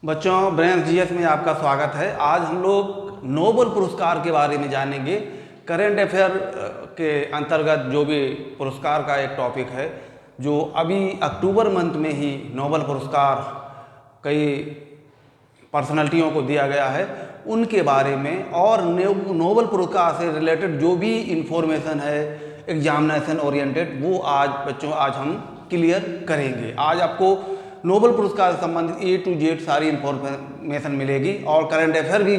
बच्चों, brain GS में आपका स्वागत है। आज हम लोग नोबेल पुरस्कार के बारे में जानेंगे। करंट अफेयर के अंतर्गत जो भी पुरस्कार का एक टॉपिक है, जो अभी अक्टूबर मंथ में ही नोबेल पुरस्कार कई पर्सनालिटियों को दिया गया है, उनके बारे में और नोबेल पुरस्कार से रिलेटेड जो भी इंफॉर्मेशन है एग्जामिनेशन ओरिएंटेड, वो आज हम क्लियर करेंगे। आज आपको नोबेल पुरस्कार से संबंधित ए टू जेड सारी इंफॉर्मेशन मिलेगी और करंट अफेयर भी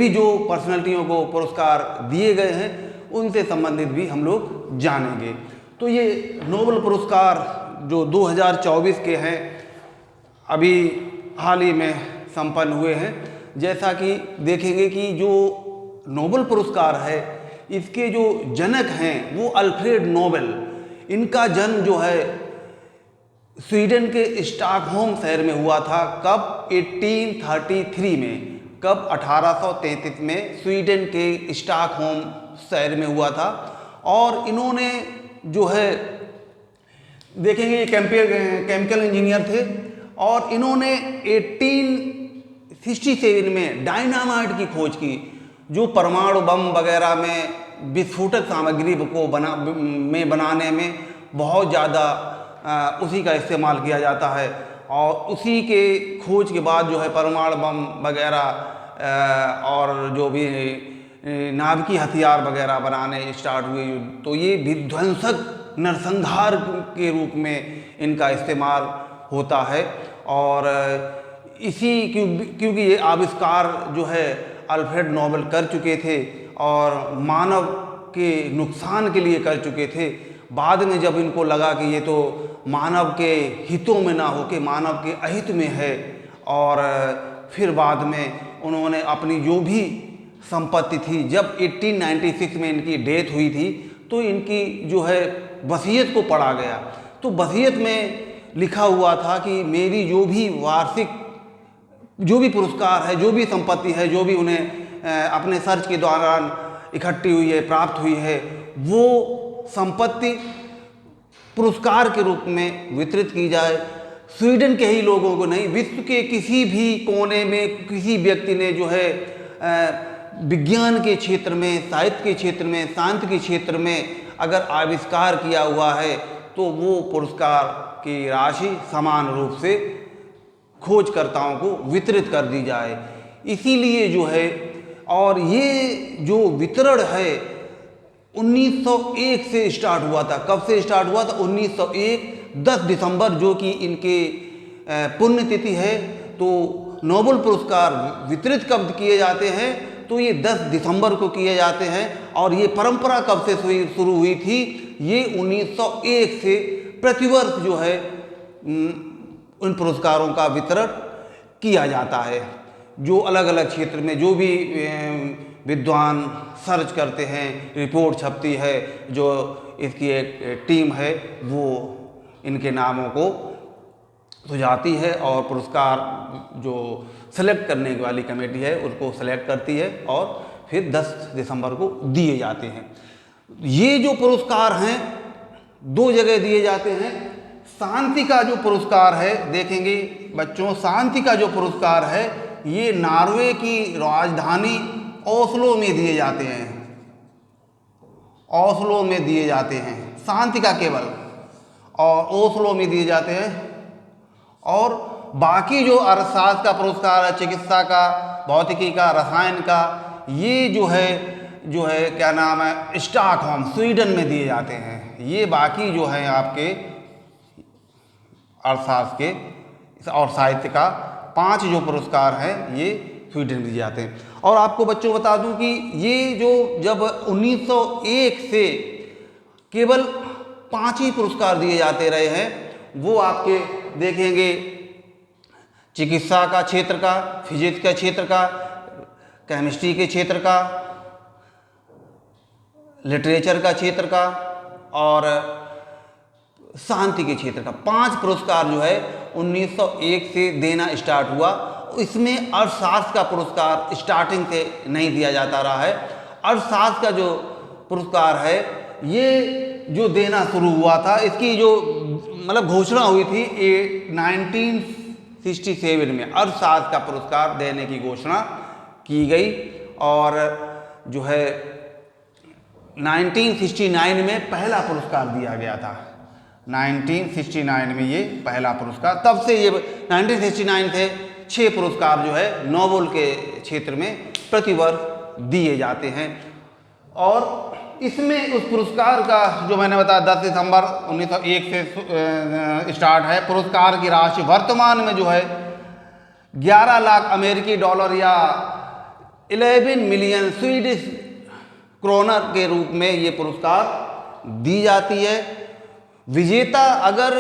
जो पर्सनालिटियों को पुरस्कार दिए गए हैं उनसे संबंधित भी हम लोग जानेंगे। तो ये नोबेल पुरस्कार जो 2024 के हैं, अभी हाल ही में संपन्न हुए हैं। जैसा कि देखेंगे कि जो नोबेल पुरस्कार है, इसके जो जनक हैं वो अल्फ्रेड नोबेल। इनका जन्म जो है स्वीडन के स्टॉकहोम शहर में हुआ था। कब? 1833 में। कब? 1833 में स्वीडन के स्टॉकहोम शहर में हुआ था। और इन्होंने जो है देखेंगे ये केमिकल इंजीनियर थे और इन्होंने 1867 में डायनामाइट की खोज की, जो परमाणु बम वगैरह में विस्फोटक सामग्री को बनाने में बहुत ज़्यादा उसी का इस्तेमाल किया जाता है। और उसी के खोज के बाद जो है परमाणु बम वगैरह और जो भी नाभिकीय हथियार वगैरह बनाने स्टार्ट हुए। तो ये विध्वंसक नरसंहार के रूप में इनका इस्तेमाल होता है। और क्योंकि ये आविष्कार जो है अल्फ्रेड नोबेल कर चुके थे और मानव के नुकसान के लिए कर चुके थे। बाद में जब इनको लगा कि ये तो मानव के हितों में ना हो के मानव के अहित में है, और फिर बाद में उन्होंने अपनी जो भी संपत्ति थी, जब 1896 में इनकी डेथ हुई थी, तो इनकी जो है वसीयत को पढ़ा गया। तो वसीयत में लिखा हुआ था कि मेरी जो भी वार्षिक जो भी पुरस्कार है, जो भी संपत्ति है, जो भी उन्हें अपने सर्च के दौरान इकट्ठी हुई है, प्राप्त हुई है, वो संपत्ति पुरस्कार के रूप में वितरित की जाए। स्वीडन के ही लोगों को नहीं, विश्व के किसी भी कोने में किसी व्यक्ति ने जो है विज्ञान के क्षेत्र में, साहित्य के क्षेत्र में, शांति के क्षेत्र में अगर आविष्कार किया हुआ है, तो वो पुरस्कार की राशि समान रूप से खोजकर्ताओं को वितरित कर दी जाए। इसीलिए जो है, और ये जो वितरण है 1901 से स्टार्ट हुआ था। कब से स्टार्ट हुआ था? 1901 10 दिसंबर, जो कि इनके पुण्यतिथि है। तो नोबेल पुरस्कार वितरित कब किए जाते हैं? तो ये 10 दिसंबर को किए जाते हैं। और ये परंपरा कब से शुरू हुई थी? ये 1901 से प्रतिवर्ष जो है उन पुरस्कारों का वितरण किया जाता है। जो अलग अलग क्षेत्र में जो भी विद्वान सर्च करते हैं, रिपोर्ट छपती है, जो इसकी एक टीम है वो इनके नामों को सुझाती है और पुरस्कार जो सेलेक्ट करने वाली कमेटी है उसको सेलेक्ट करती है और फिर 10 दिसंबर को दिए जाते हैं। ये जो पुरस्कार हैं 2 जगह दिए जाते हैं। शांति का जो पुरस्कार है, देखेंगे बच्चों, शांति का जो पुरस्कार है ये नॉर्वे की राजधानी ओस्लो में दिए जाते हैं। ओस्लो में दिए जाते हैं शांति का केवल, और ओस्लो में दिए जाते हैं। और बाकी जो अर्थशास्त्र का पुरस्कार है, चिकित्सा का, भौतिकी का, रसायन का, ये जो है क्या नाम है, स्टॉकहोम स्वीडन में दिए जाते हैं। ये बाकी जो है आपके अर्थशास्त्र के और साहित्य का 5 जो पुरस्कार हैं ये स्वीडन में दिए जाते हैं। और आपको बच्चों बता दूं कि ये जो जब 1901 से केवल 5 ही पुरस्कार दिए जाते रहे हैं, वो आपके देखेंगे चिकित्सा का क्षेत्र का, फिजिक्स का क्षेत्र का, केमिस्ट्री के क्षेत्र का, लिटरेचर का क्षेत्र का और शांति के क्षेत्र का। 5 पुरस्कार जो है 1901 से देना स्टार्ट हुआ। इसमें अर्थशास्त्र का पुरस्कार स्टार्टिंग से नहीं दिया जाता रहा है। अर्थशास्त्र का जो पुरस्कार है ये जो देना शुरू हुआ था, इसकी जो मतलब घोषणा हुई थी 19 1967 में अर्थशास्त्र का पुरस्कार देने की घोषणा की गई। और जो है 1969 में पहला पुरस्कार दिया गया था। 1969 में ये पहला पुरस्कार, तब से ये 1969 से 6 पुरस्कार जो है नोबेल के क्षेत्र में प्रतिवर्ष दिए जाते हैं। और इसमें उस पुरस्कार का जो मैंने बताया 10 दिसंबर 1901 से स्टार्ट है। पुरस्कार की राशि वर्तमान में जो है 11 लाख अमेरिकी डॉलर या 11 मिलियन स्वीडिश क्रोनर के रूप में ये पुरस्कार दी जाती है। विजेता अगर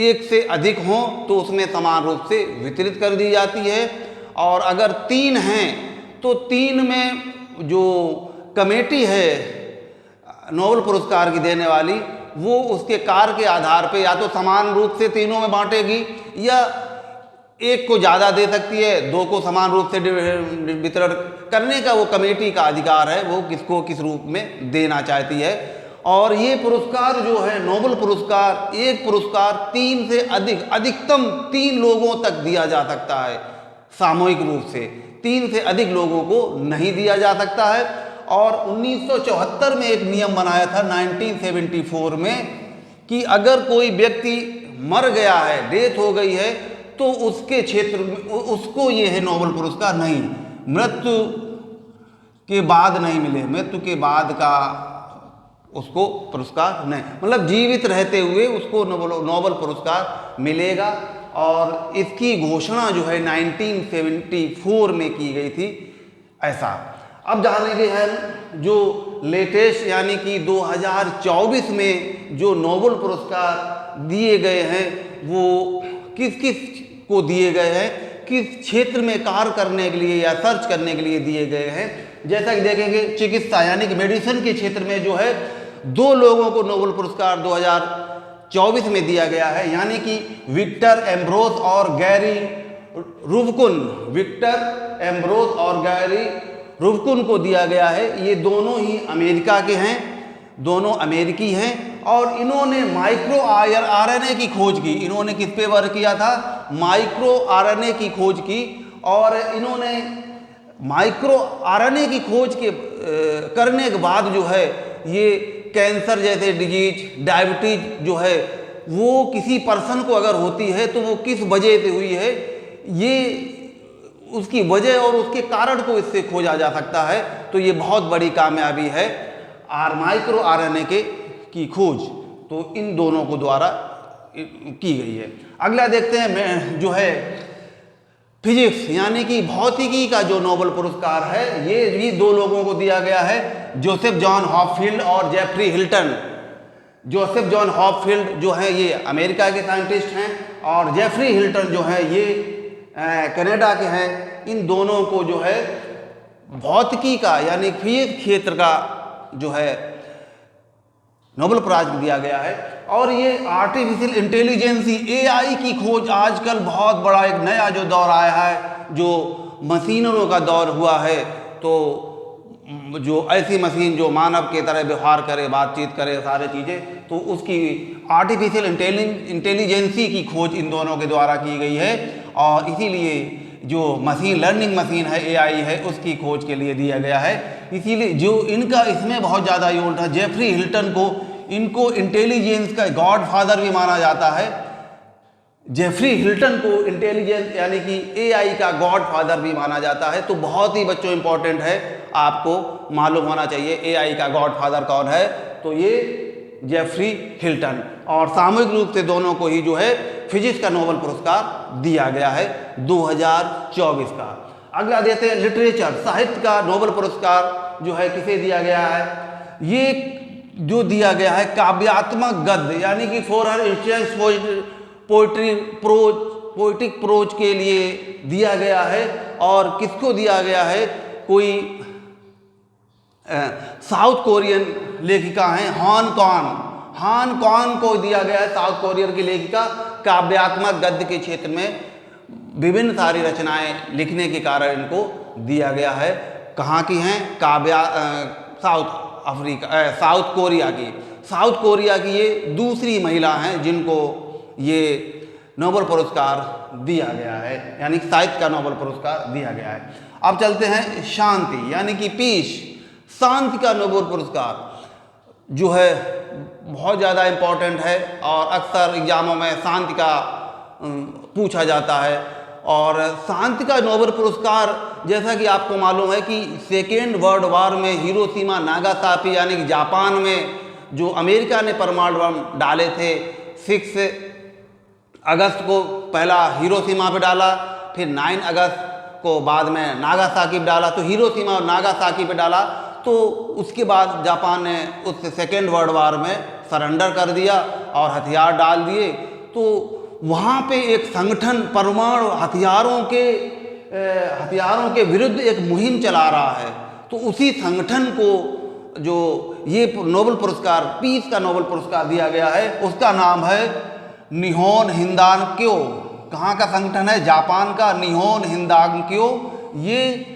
एक से अधिक हों तो उसमें समान रूप से वितरित कर दी जाती है। और अगर 3 हैं तो 3 में जो कमेटी है नोबेल पुरस्कार की देने वाली, वो उसके कार्य के आधार पे या तो समान रूप से तीनों में बांटेगी या एक को ज़्यादा दे सकती है, 2 को समान रूप से वितरण करने का वो कमेटी का अधिकार है, वो किसको किस रूप में देना चाहती है। और ये पुरस्कार जो है नोबेल पुरस्कार, एक पुरस्कार 3 से अधिकतम 3 लोगों तक दिया जा सकता है। सामूहिक रूप से 3 से अधिक लोगों को नहीं दिया जा सकता है। और 1974 में एक नियम बनाया था 1974 में कि अगर कोई व्यक्ति मर गया है, डेथ हो गई है, तो उसके क्षेत्र में उसको ये है नोबेल पुरस्कार नहीं, मृत्यु के बाद नहीं मिले, मृत्यु के बाद का उसको पुरस्कार नहीं, मतलब जीवित रहते हुए उसको नोबेल पुरस्कार मिलेगा। और इसकी घोषणा जो है 1974 में की गई थी। ऐसा अब जानेंगे हम जो लेटेस्ट यानी कि 2024 में जो नोबेल पुरस्कार दिए गए हैं वो किस किस को दिए गए हैं, किस क्षेत्र में कार्य करने के लिए या सर्च करने के लिए दिए गए हैं। जैसा कि देखेंगे चिकित्सा यानी कि मेडिसिन के क्षेत्र में जो है 2 लोगों को नोबेल पुरस्कार 2024 में दिया गया है, यानी कि विक्टर एम्ब्रोस और गैरी रुवकुन। विक्टर एम्ब्रोस और गैरी रुवकुन को दिया गया है। ये दोनों ही अमेरिका के हैं, दोनों अमेरिकी हैं। और इन्होंने माइक्रो आरएनए की खोज की। इन्होंने किस पे वर्क किया था? माइक्रो आरएनए की खोज की। और इन्होंने माइक्रो आरएनए की खोज के करने के बाद जो है ये कैंसर जैसे डिजीज, डायबिटीज जो है वो किसी पर्सन को अगर होती है तो वो किस वजह से हुई है, ये उसकी वजह और उसके कारण को इससे खोजा जा सकता है। तो ये बहुत बड़ी कामयाबी है माइक्रो आरएनए की खोज, तो इन दोनों को द्वारा की गई है। अगला देखते हैं जो है फिजिक्स यानी कि भौतिकी का जो नोबेल पुरस्कार है ये भी 2 लोगों को दिया गया है, जोसेफ जॉन हॉपफील्ड और Geoffrey Hinton. Joseph John Hopfield जो है ये अमेरिका के साइंटिस्ट हैं और जेफरी हिल्टन जो है ये कनाडा के हैं। इन दोनों को जो है भौतिकी का यानी फिजिक्स क्षेत्र का जो है नोबेल प्राइज दिया गया है। और ये आर्टिफिशियल इंटेलिजेंसी एआई की खोज आजकल बहुत बड़ा एक नया जो दौर आया है, जो मशीनों का दौर हुआ है। तो जो ऐसी मशीन जो मानव के तरह व्यवहार करे, बातचीत करे, सारी चीज़ें, तो उसकी आर्टिफिशियल इंटेलिजेंसी की खोज इन दोनों के द्वारा की गई है। और इसीलिए जो मशीन लर्निंग मशीन है एआई है उसकी खोज के लिए दिया गया है। इसीलिए जो इनका इसमें बहुत ज़्यादा योगदान है। जेफरी हिल्टन को इनको इंटेलिजेंस का गॉड फादर भी माना जाता है। जेफरी हिल्टन को इंटेलिजेंस यानी कि एआई का गॉड फादर भी माना जाता है। तो बहुत ही बच्चों इंपॉर्टेंट है, आपको मालूम होना चाहिए एआई का गॉड फादर कौन है। तो ये जेफरी हिल्टन। और सामूहिक रूप से दोनों को ही जो है फिजिक्स का नोबेल पुरस्कार दिया गया है 2024 का। अगला देते हैं लिटरेचर, साहित्य का नोबेल पुरस्कार जो है किसे दिया गया है? ये जो दिया गया है काव्यात्मक गद्य यानी कि फॉर हर इंस्टेंस पोएटिक प्रोज के लिए दिया गया है। और किसको दिया गया है? कोई साउथ कोरियन लेखिका हैं हान कॉन को दिया गया है। साउथ कोरियन की लेखिका काव्यात्मक गद्य के क्षेत्र में विभिन्न सारी रचनाएं लिखने के कारण इनको दिया गया है। कहाँ की हैं? साउथ कोरिया की। साउथ कोरिया की ये दूसरी महिला हैं जिनको ये नोबेल पुरस्कार दिया गया है, यानी साहित्य का नोबेल पुरस्कार दिया गया है। अब चलते हैं शांति यानी कि पीस, शांति का नोबेल पुरस्कार जो है बहुत ज़्यादा इम्पोर्टेंट है और अक्सर एग्जामों में शांति का पूछा जाता है। और शांति का नोबेल पुरस्कार, जैसा कि आपको मालूम है कि सेकेंड वर्ल्ड वार में हिरोशिमा नागासाकी यानी कि जापान में जो अमेरिका ने परमाणु बम डाले थे, 6 अगस्त को पहला हिरोशिमा पे डाला, फिर 9 अगस्त को बाद में नागासाकी पे डाला। तो हिरोशिमा और नागासाकी पे डाला, तो उसके बाद जापान ने उस सेकेंड वर्ल्ड वार में सरेंडर कर दिया और हथियार डाल दिए। तो वहाँ पे एक संगठन परमाणु हथियारों के विरुद्ध एक मुहिम चला रहा है। तो उसी संगठन को जो ये नोबेल पुरस्कार, पीस का नोबेल पुरस्कार दिया गया है, उसका नाम है निहोन हिंदांक्यो। कहाँ का संगठन है? जापान का निहोन हिंदांक्यो। ये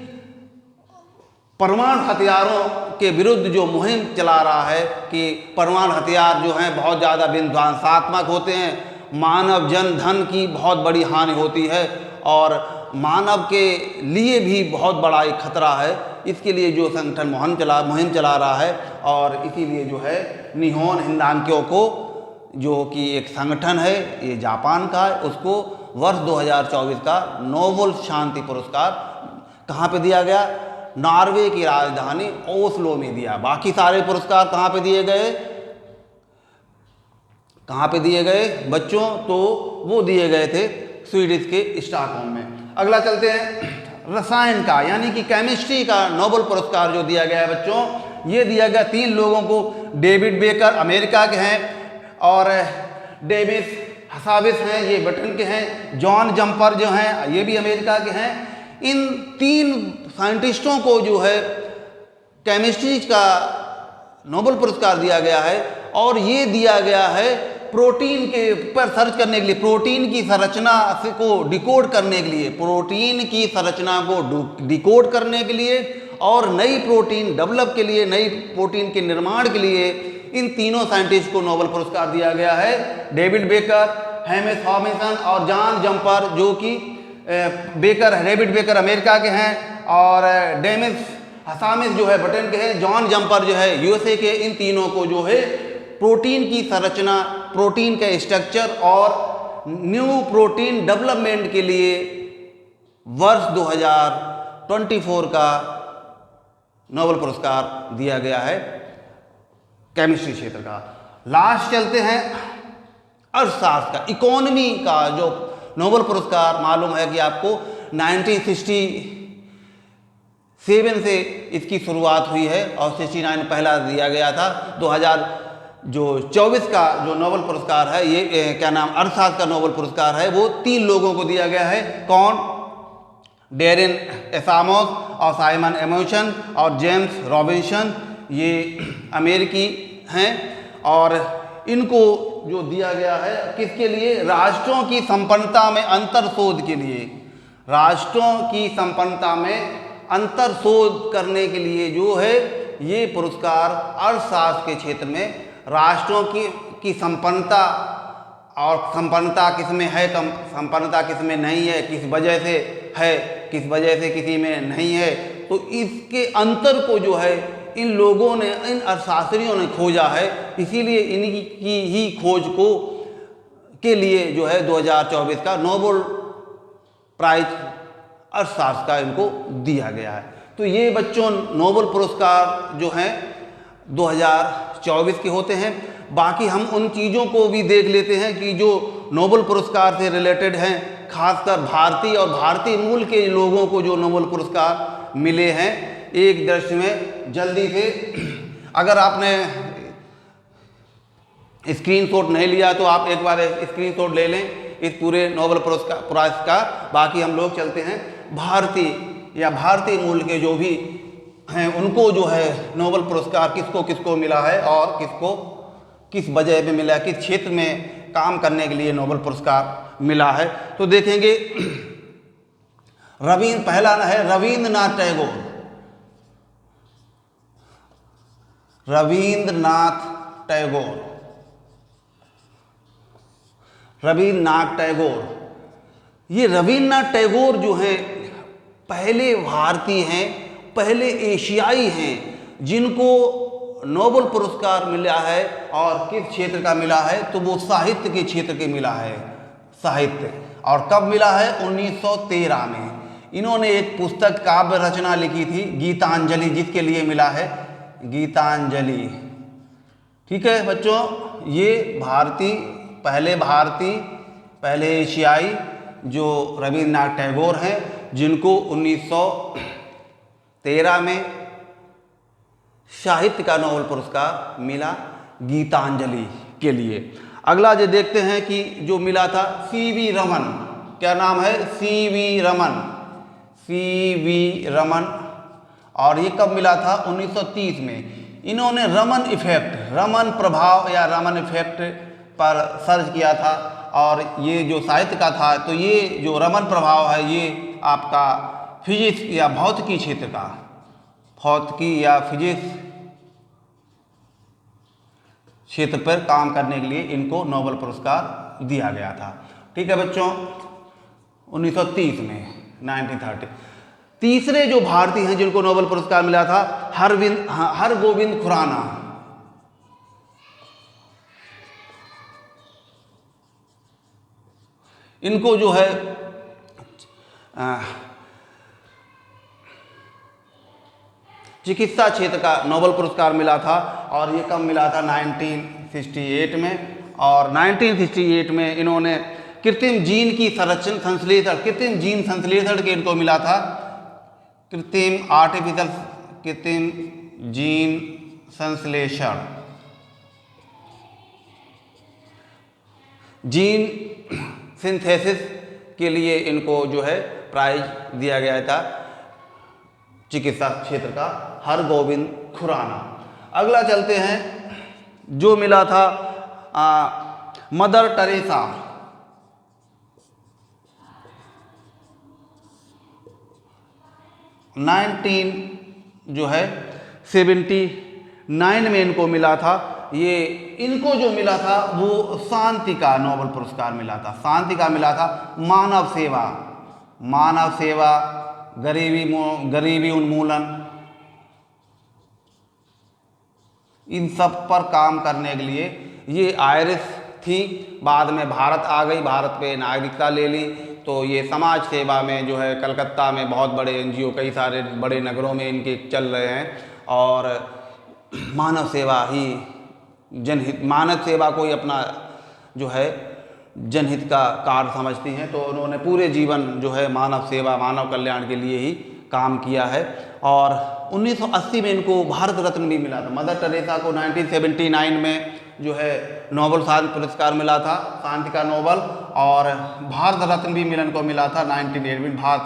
परमाणु हथियारों के विरुद्ध जो मुहिम चला रहा है कि परमाणु हथियार जो हैं बहुत ज़्यादा विध्वंसात्मक होते हैं, मानव जन धन की बहुत बड़ी हानि होती है और मानव के लिए भी बहुत बड़ा एक खतरा है। इसके लिए जो संगठन मुहिम चला रहा है और इसीलिए जो है निहोन हिंदांक्यो को, जो कि एक संगठन है, ये जापान का है, उसको वर्ष 2024 का नोबेल शांति पुरस्कार कहाँ पे दिया गया? नॉर्वे की राजधानी ओस्लो में दिया। बाकी सारे पुरस्कार कहाँ पे दिए गए? कहाँ पे दिए गए बच्चों? तो वो दिए गए थे स्वीडिश के स्टॉकहोम में। अगला चलते हैं रसायन का यानी कि केमिस्ट्री का नोबेल पुरस्कार जो दिया गया है बच्चों, ये दिया गया 3 लोगों को। डेविड बेकर अमेरिका के हैं और डेविस हसाविस हैं, ये ब्रिटेन के हैं। जॉन जम्पर जो हैं, ये भी अमेरिका के हैं। इन 3 साइंटिस्टों को जो है केमिस्ट्री का नोबेल पुरस्कार दिया गया है और ये दिया गया है प्रोटीन के पर सर्च करने के लिए, प्रोटीन की संरचना को डिकोड करने के लिए, प्रोटीन की संरचना को डिकोड करने के लिए और नई प्रोटीन डेवलप के लिए, नई प्रोटीन के निर्माण के लिए इन तीनों साइंटिस्ट को नोबेल पुरस्कार दिया गया है। डेविड बेकर, हेमिस हॉमिसन और जॉन जम्पर, जो कि डेविड बेकर अमेरिका के हैं और डेमिस हसामिस जो है ब्रिटेन के हैं, जॉन जम्पर जो है यूएसए के। इन तीनों को जो है प्रोटीन की संरचना, प्रोटीन के स्ट्रक्चर और न्यू प्रोटीन डेवलपमेंट के लिए वर्ष 2024 का नोबेल पुरस्कार दिया गया है केमिस्ट्री क्षेत्र का। लास्ट चलते हैं अर्थशास्त्र का, इकोनॉमी का जो नोबेल पुरस्कार मालूम है कि आपको 1967 से इसकी शुरुआत हुई है और 69 पहला दिया गया था। 2024 का जो नोबेल पुरस्कार है, ये क्या नाम, अर्थशास्त्र का नोबेल पुरस्कार है, वो 3 लोगों को दिया गया है। कौन? डेरिन एसामोस और साइमन एमोशन और जेम्स रॉबिन्सन, ये अमेरिकी हैं और इनको जो दिया गया है किसके लिए? राष्ट्रों की संपन्नता में अंतर शोध के लिए। राष्ट्रों की संपन्नता में अंतर शोध करने के लिए जो है ये पुरस्कार अर्थशास्त्र के क्षेत्र में राष्ट्रों की संपन्नता और संपन्नता किस में है, संपन्नता किस में नहीं है, किस वजह से है, किस वजह से किसी में नहीं है, तो इसके अंतर को जो है इन लोगों ने, इन अर्थशास्त्रियों ने खोजा है। इसीलिए इनकी ही खोज को के लिए जो है 2024 का नोबेल प्राइज अर्थशास्त्र का इनको दिया गया है। तो ये बच्चों नोबेल पुरस्कार जो हैं 2024 के होते हैं। बाकी हम उन चीज़ों को भी देख लेते हैं कि जो नोबेल पुरस्कार से रिलेटेड हैं, खासकर भारतीय और भारतीय मूल के लोगों को जो नोबेल पुरस्कार मिले हैं। एक दृश्य में जल्दी से, अगर आपने स्क्रीनशॉट नहीं लिया तो आप एक बार स्क्रीनशॉट ले लें इस पूरे नोबेल पुरस्कार का। बाकी हम लोग चलते हैं भारतीय या भारतीय मूल के जो भी हैं उनको जो है नोबेल पुरस्कार किसको किसको मिला है और किसको किस वजह पे मिला है, किस क्षेत्र में काम करने के लिए नोबेल पुरस्कार मिला है। तो देखेंगे पहला है रविंद्रनाथ टैगोर। रविंद्रनाथ टैगोर रवीन्द्रनाथ टैगोर। ये रवीन्द्रनाथ टैगोर जो हैं पहले भारतीय हैं, पहले एशियाई हैं जिनको नोबेल पुरस्कार मिला है। और किस क्षेत्र का मिला है? तो वो साहित्य के क्षेत्र के मिला है, साहित्य। और कब मिला है? 1913 में। इन्होंने एक पुस्तक काव्य रचना लिखी थी, गीतांजलि, जिसके लिए मिला है गीतांजलि। ठीक है बच्चों, ये भारतीय पहले एशियाई जो रवीन्द्रनाथ टैगोर हैं, जिनको 1913 में साहित्य का नोबेल पुरस्कार मिला गीतांजलि के लिए। अगला जो देखते हैं कि जो मिला था सीवी रमन। क्या नाम है? सीवी रमन। और ये कब मिला था? 1930 में। इन्होंने रमन इफेक्ट, रमन प्रभाव या रमन इफेक्ट पर सर्च किया था। और ये जो साहित्य का था, तो ये जो रमन प्रभाव है ये आपका फिजिक्स या भौतिकी क्षेत्र का, भौतिकी या फिजिक्स क्षेत्र पर काम करने के लिए इनको नोबेल पुरस्कार दिया गया था। ठीक है बच्चों, 1930 में, 1930। तीसरे जो भारतीय हैं जिनको नोबेल पुरस्कार मिला था, हरगोविंद खुराना। इनको जो है चिकित्सा क्षेत्र का नोबेल पुरस्कार मिला था। और ये कब मिला था? 1968 में। और 1968 में इन्होंने कृत्रिम जीन की संश्लेषण, कृत्रिम जीन संश्लेषण के इनको मिला था, कृत्रिम जीन संश्लेषण, जीन सिंथेसिस के लिए इनको जो है प्राइज दिया गया था, चिकित्सा क्षेत्र का, हरगोविंद खुराना। अगला चलते हैं, जो मिला था मदर टेरेसा। जो है 79 में इनको मिला था। ये इनको जो मिला था वो शांति का नोबेल पुरस्कार मिला था, शांति का मिला था। मानव सेवा, गरीबी उन्मूलन, इन सब पर काम करने के लिए ये आयरिश थी। बाद में भारत आ गई, भारत पे नागरिकता ले ली। तो ये समाज सेवा में जो है कलकत्ता में बहुत बड़े एनजीओ, कई सारे बड़े नगरों में इनके चल रहे हैं। और मानव सेवा ही जनहित, मानव सेवा को ही अपना जो है जनहित का कार्य समझती हैं। तो उन्होंने पूरे जीवन जो है मानव सेवा, मानव कल्याण के लिए ही काम किया है। और 1980 में इनको भारत रत्न भी मिला था। मदर टेरेसा को 1979 में जो है नोबेल शांति पुरस्कार मिला था, शांति का नोबेल। और भारत रत्न भी इनको मिला था 1980 में, भारत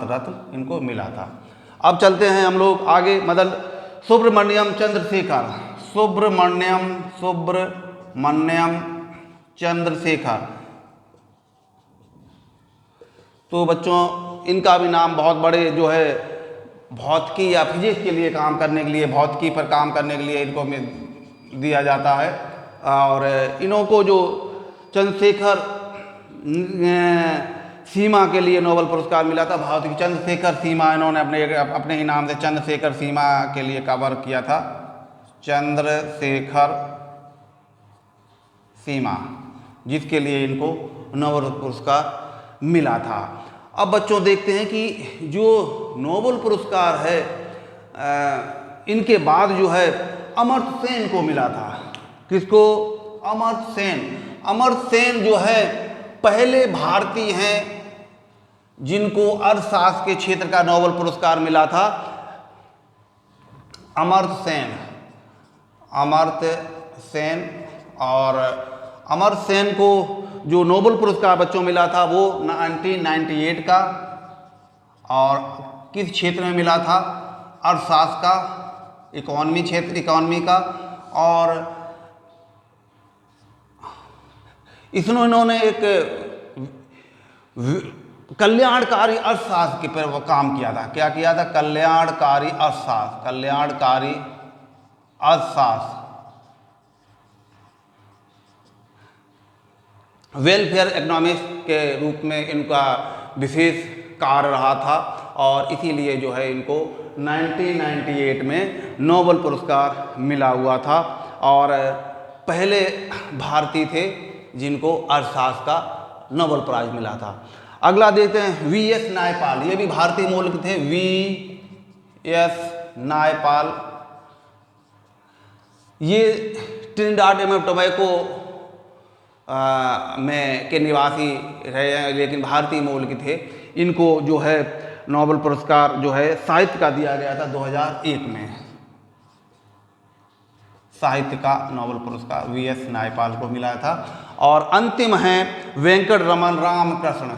रत्न इनको मिला था। अब चलते हैं हम लोग आगे। सुब्रमण्यम चंद्रशेखर। तो बच्चों इनका भी नाम बहुत बड़े जो है भौतिकी या फिजिक्स के लिए काम करने के लिए, भौतिकी पर काम करने के लिए इनको दिया जाता है। और इन्हों को जो चंद्रशेखर सीमा के लिए नोबेल पुरस्कार मिला था, भौतिकी चंद्रशेखर सीमा, इन्होंने अपने ही नाम से चंद्रशेखर सीमा के लिए कवर किया था, चंद्रशेखर सीमा, जिसके लिए इनको नोबेल पुरस्कार मिला था। अब बच्चों देखते हैं कि जो नोबेल पुरस्कार है इनके बाद जो है अमर्त्य सेन को मिला था। किसको? अमर्त्य सेन जो है पहले भारतीय हैं जिनको अर्थशास्त्र के क्षेत्र का नोबेल पुरस्कार मिला था। अमर्त्य सेन। और अमर्त्य सेन को जो नोबेल पुरस्कार बच्चों मिला था वो 1998 का। और किस क्षेत्र में मिला था? अर्थशास्त्र का, इकोनॉमी का। और इसमें इन्होंने एक कल्याणकारी अर्थशास्त्र के पर काम किया था। क्या किया था? कल्याणकारी अर्थशास्त्र। वेलफेयर इकोनॉमिस्ट के रूप में इनका विशेष कार्य रहा था और इसीलिए जो है इनको 1998 में नोबेल पुरस्कार मिला हुआ था और पहले भारतीय थे जिनको अर्थशास्त्र का नोबेल प्राइज मिला था। अगला देखते हैं वीएस नायपाल, ये भी भारतीय मूल के थे। वीएस नायपाल ये ट्रिनिडाड एवं टोबैको में के निवासी रहे हैं लेकिन भारतीय मूल के थे। इनको जो है नोबेल पुरस्कार जो है साहित्य का दिया गया था 2001 में। साहित्य का नोबेल पुरस्कार वीएस नायपाल को मिला था। और अंतिम हैं वेंकट रमन रामकृष्ण।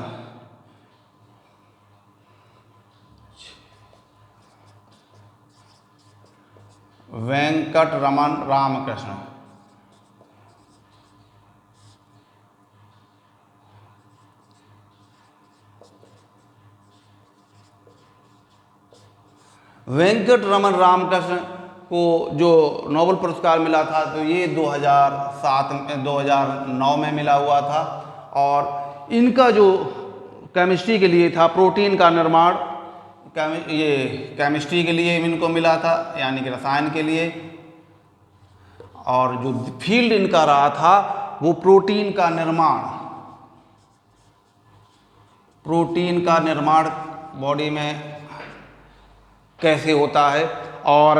वेंकट रमन रामकृष्ण वेंकट रमन रामकृष्ण को जो नोबेल पुरस्कार मिला था तो ये 2009 में मिला हुआ था और इनका जो केमिस्ट्री के लिए था, प्रोटीन का निर्माण ये केमिस्ट्री के लिए इनको मिला था यानी कि रसायन के लिए, और जो फील्ड इनका रहा था वो प्रोटीन का निर्माण बॉडी में कैसे होता है और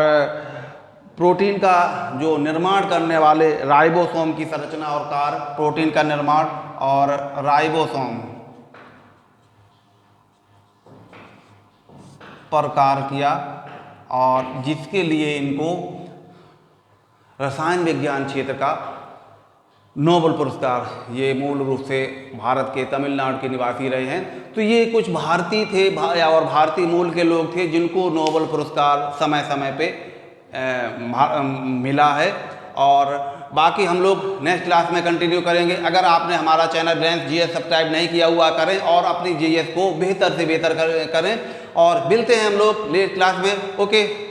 प्रोटीन का जो निर्माण करने वाले राइबोसोम की संरचना और कार्य, प्रोटीन का निर्माण और राइबोसोम पर कार्य किया और जिसके लिए इनको रसायन विज्ञान क्षेत्र का नोबेल पुरस्कार, ये मूल रूप से भारत के तमिलनाडु के निवासी रहे हैं। तो ये कुछ भारतीय थे और भारतीय मूल के लोग थे जिनको नोबेल पुरस्कार समय समय पे मिला है और बाकी हम लोग नेक्स्ट क्लास में कंटिन्यू करेंगे। अगर आपने हमारा चैनल रेंस जीएस सब्सक्राइब नहीं किया हुआ करें और अपनी जीएस को बेहतर से बेहतर करें और मिलते हैं हम लोग नेक्स्ट क्लास में। ओके।